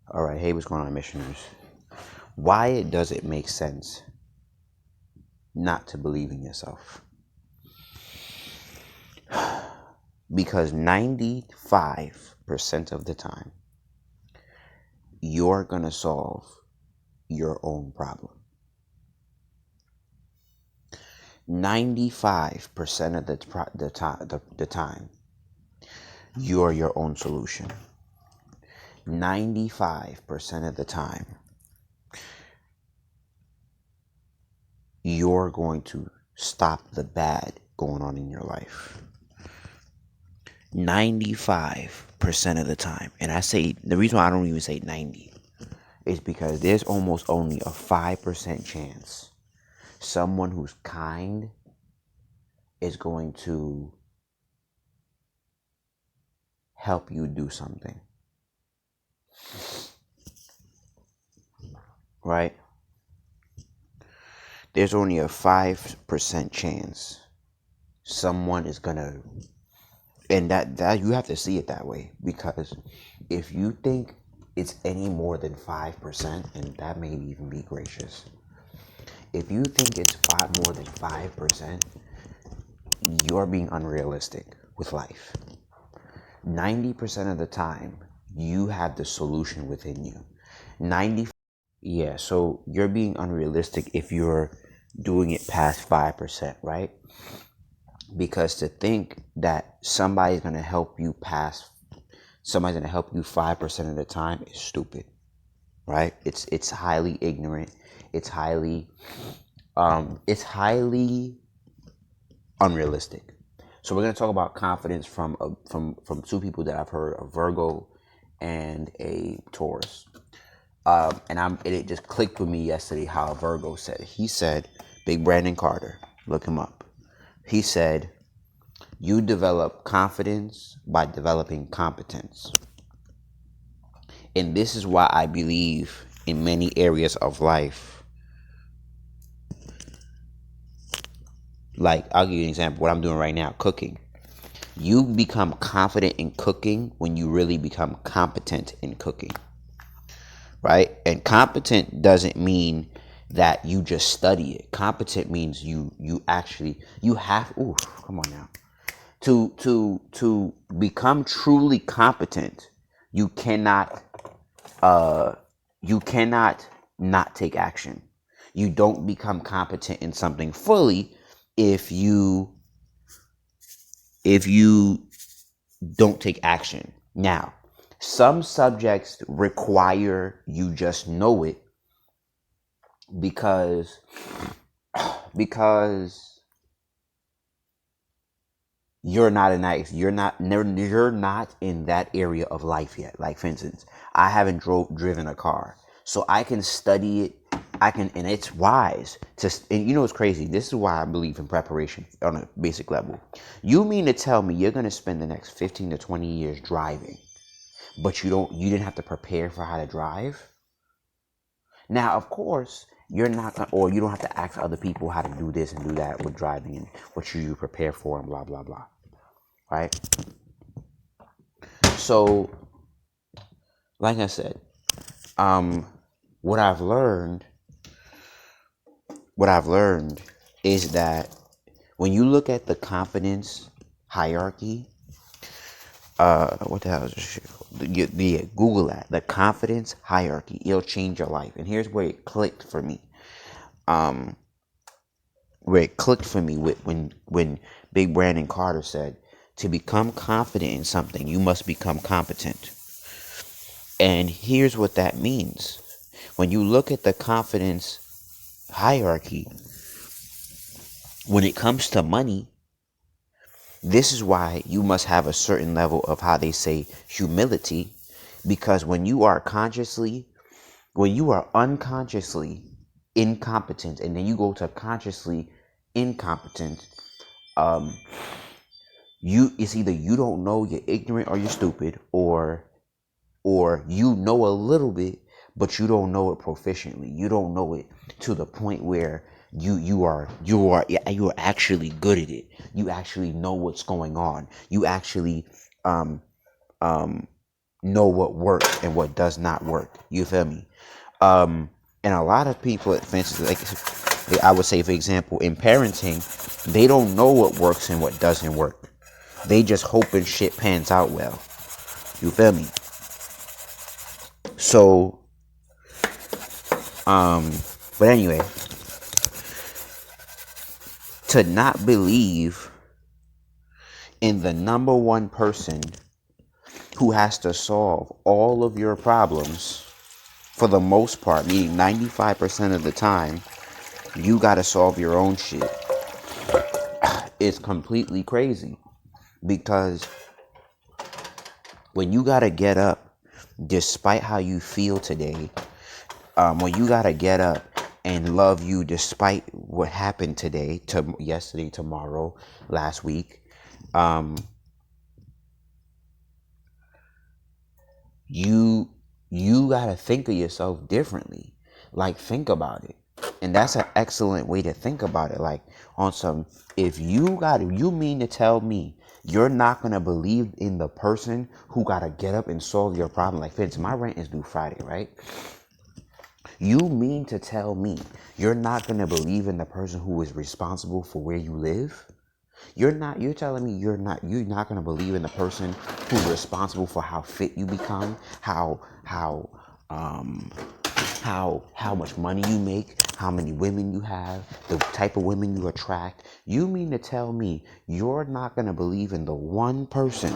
All right, hey, what's going on, missioners? Why does it make sense not to believe in yourself? Because 95% of the time, you're going to solve your own problem. 95% of the time, you're your own solution. 95% of the time, you're going to stop the bad going on in your life. 95% of the time. And I say, the reason why I don't even say 90 is because there's almost only a 5% chance someone who's kind is going to help you do something. Right? There's only a 5% chance someone is going to, and that you have to see it that way, because if you think it's any more than 5%, and that may even be gracious, if you think it's more than 5%, you're being unrealistic with life. 90% of the time, you have the solution within you. So you're being unrealistic if you're doing it past 5%, right? Because to think that somebody's going to help you 5% of the time is stupid, right? It's highly ignorant. It's highly unrealistic. So we're going to talk about confidence from two people that I've heard, a Virgo and a Taurus. It just clicked with me yesterday how Virgo said it. He said, Big Brandon Carter, look him up. He said, you develop confidence by developing competence. And this is why I believe in many areas of life. Like, I'll give you an example. What I'm doing right now, cooking. You become confident in cooking when you really become competent in cooking. Right? And competent doesn't mean that you just study it. Competent means you have, come on now. To become truly competent, you cannot not take action. You don't become competent in something fully if you don't take action. Now, some subjects require you just know it because you're not in that area of life yet. Like, for instance, I haven't driven a car, so I can study it. And it's wise and it's crazy. This is why I believe in preparation on a basic level. You mean to tell me you're going to spend the next 15 to 20 years driving, but you didn't have to prepare for how to drive? Now, of course, you're not gonna, or you don't have to ask other people how to do this and do that with driving and what you prepare for and blah, blah, blah. Right? So, like I said, what I've learned is that when you look at the confidence hierarchy, what the hell is this shit called? Google that, the confidence hierarchy. It'll change your life. And here's where it clicked for me. When Big Brandon Carter said, to become confident in something, you must become competent. And here's what that means. When you look at the confidence hierarchy, when it comes to money, this is why you must have a certain level of, how they say, humility. Because when you are unconsciously incompetent, and then you go to consciously incompetent, it's either you don't know, you're ignorant, or you're stupid, or you know a little bit, but you don't know it proficiently. You don't know it to the point where you are actually good at it. You actually know what's going on. You actually know what works and what does not work. You feel me? And a lot of people, for instance, like I would say, for example, in parenting, they don't know what works and what doesn't work. They just hoping shit pans out well. You feel me? So, but anyway, to not believe in the number one person who has to solve all of your problems, for the most part, meaning 95% of the time, you gotta solve your own shit. It's completely crazy, because when you gotta get up, despite how you feel today, when you gotta get up and love you despite what happened today, yesterday, tomorrow, last week, you gotta think of yourself differently. Like, think about it. And that's an excellent way to think about it. Like, on some, if you mean to tell me you're not gonna believe in the person who gotta get up and solve your problem? Like, for instance, my rent is due Friday, right? You mean to tell me you're not gonna believe in the person who is responsible for where you live? You're telling me you're not gonna believe in the person who's responsible for how fit you become, how much money you make, how many women you have, the type of women you attract. You mean to tell me you're not gonna believe in the one person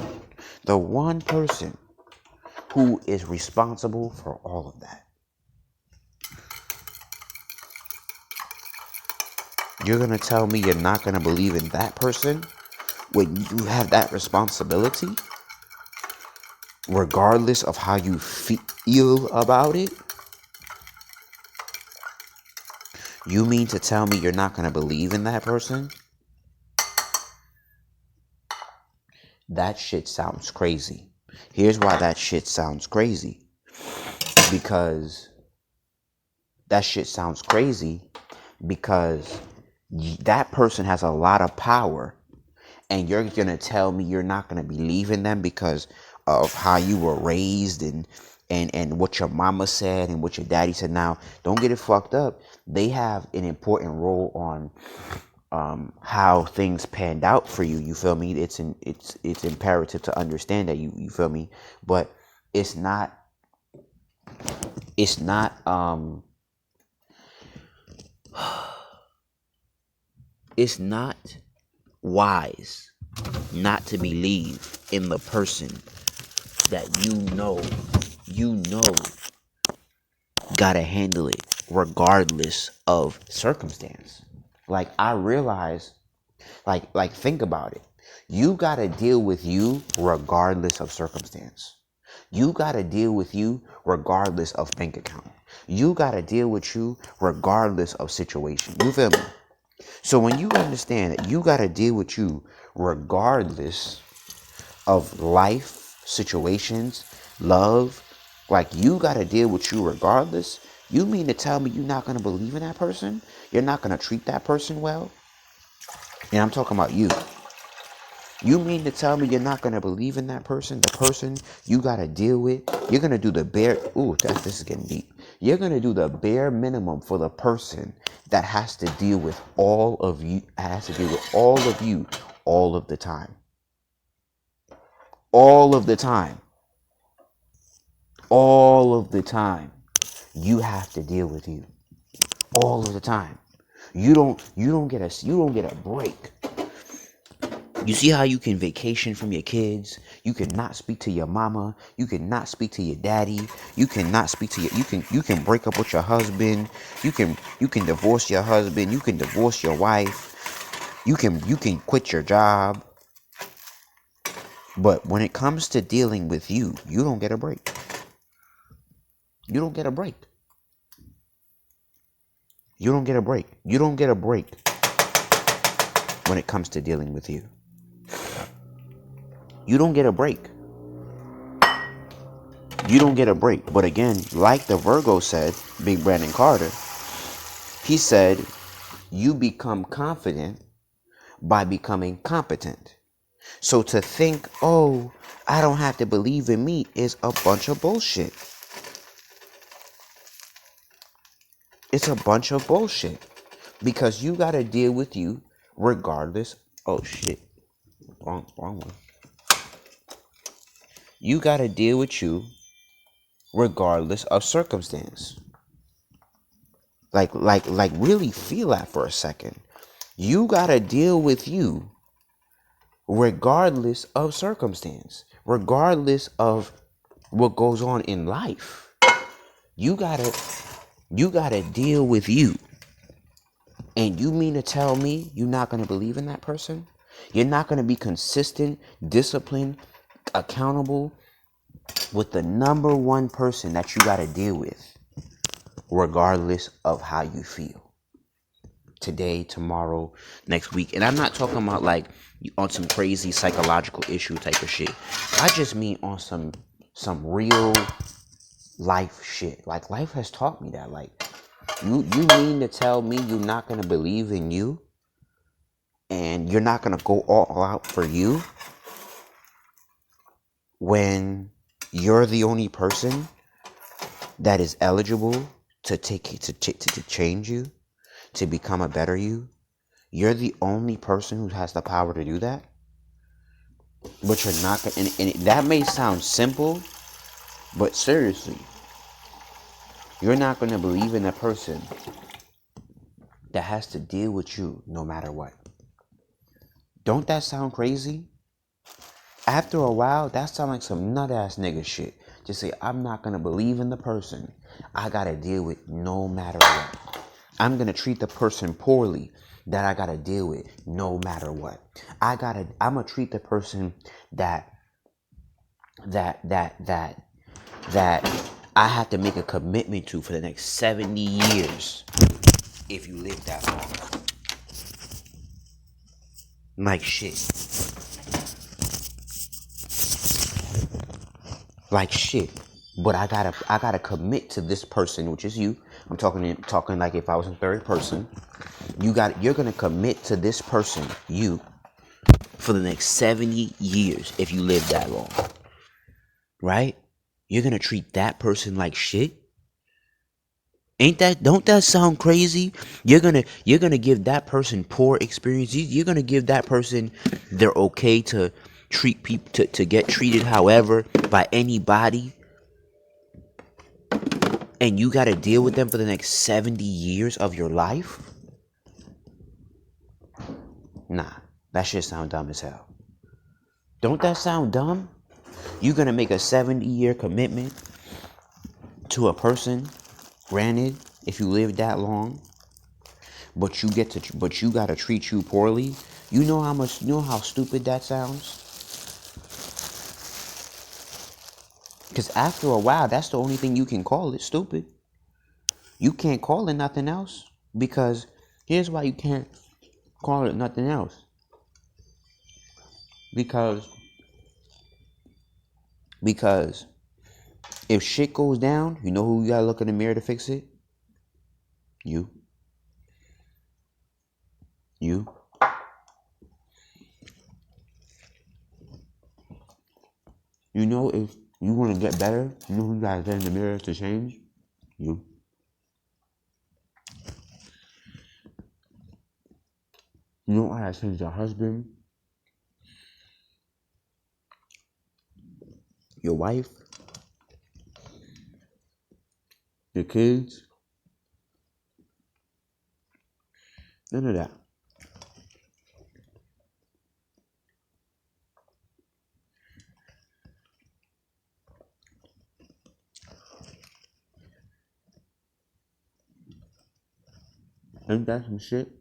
who is responsible for all of that? You're gonna tell me you're not gonna believe in that person when you have that responsibility, regardless of how you feel about it? You mean to tell me you're not gonna believe in that person? That shit sounds crazy. Here's why that shit sounds crazy. Because that shit sounds crazy because that person has a lot of power, and you're gonna tell me you're not gonna believe in them because of how you were raised and what your mama said and what your daddy said. Now, don't get it fucked up. They have an important role on how things panned out for you. You feel me? It's imperative to understand that. You feel me? But it's not it's not wise not to believe in the person that you know gotta handle it regardless of circumstance. Like, I realize, like think about it. You gotta deal with you regardless of circumstance. You gotta deal with you regardless of bank account. You gotta deal with you regardless of situation. You feel me? So when you understand that you gotta deal with you regardless of life, situations, love, like, you gotta deal with you regardless. You mean to tell me you're not gonna believe in that person? You're not gonna treat that person well? And I'm talking about you. You mean to tell me you're not gonna believe in that person, the person you gotta deal with? You're gonna do the bare, this is getting deep. You're gonna do the bare minimum for the person that has to deal with all of you, all of the time. All of the time. All of the time. You have to deal with you. All of the time. You don't get a break. You see how you can vacation from your kids? You cannot speak to your mama. You cannot speak to your daddy. You cannot speak to you can break up with your husband. You can divorce your husband. You can divorce your wife. You can quit your job. But when it comes to dealing with you, you don't get a break. You don't get a break. You don't get a break. You don't get a break when it comes to dealing with you. You don't get a break. You don't get a break. But again, like the Virgo said, Big Brandon Carter, he said, you become confident by becoming competent. So to think, oh, I don't have to believe in me is a bunch of bullshit. It's a bunch of bullshit. Because you got to deal with you regardless. Oh, shit. Wrong one. You got to deal with you regardless of circumstance. Like really feel that for a second. You got to deal with you regardless of circumstance, regardless of what goes on in life. You got to deal with you. And you mean to tell me you're not going to believe in that person? You're not going to be consistent, disciplined, accountable with the number one person that you got to deal with, regardless of how you feel. Today, tomorrow, next week. And I'm not talking about like on some crazy psychological issue type of shit. I just mean on some real life shit. Like life has taught me that. Like you mean to tell me you're not going to believe in you? And you're not going to go all out for you when you're the only person that is eligible to to change you, to become a better you. You're the only person who has the power to do that. But you're not going to, and that may sound simple, but seriously, you're not going to believe in a person that has to deal with you no matter what. Don't that sound crazy? After a while, that sounds like some nut ass nigga shit. Just say, I'm not gonna believe in the person I gotta deal with no matter what. I'm gonna treat the person poorly that I gotta deal with no matter what. I'm gonna treat the person that I have to make a commitment to for the next 70 years if you live that long. Like shit. Like shit. But I gotta commit to this person, which is you. I'm talking like if I was in third person. You're gonna commit to this person, you, for the next 70 years if you live that long. Right? You're gonna treat that person like shit? Don't that sound crazy? You're gonna give that person poor experiences. You're gonna give that person they're okay to treat people to get treated however by anybody. And you got to deal with them for the next 70 years of your life? Nah, that shit sound dumb as hell. Don't that sound dumb? You gonna make a 70-year commitment to a person, granted, if you live that long, but you gotta treat you poorly. You know how stupid that sounds? Because after a while, that's the only thing you can call it, stupid. You can't call it nothing else. Because here's why you can't call it nothing else. Because if shit goes down, you know who you gotta look in the mirror to fix it? You. You. You know if you want to get better, you know who you gotta get in the mirror to change? You. You don't gotta change your husband, your wife, your kids. None of that. Ain't that some shit?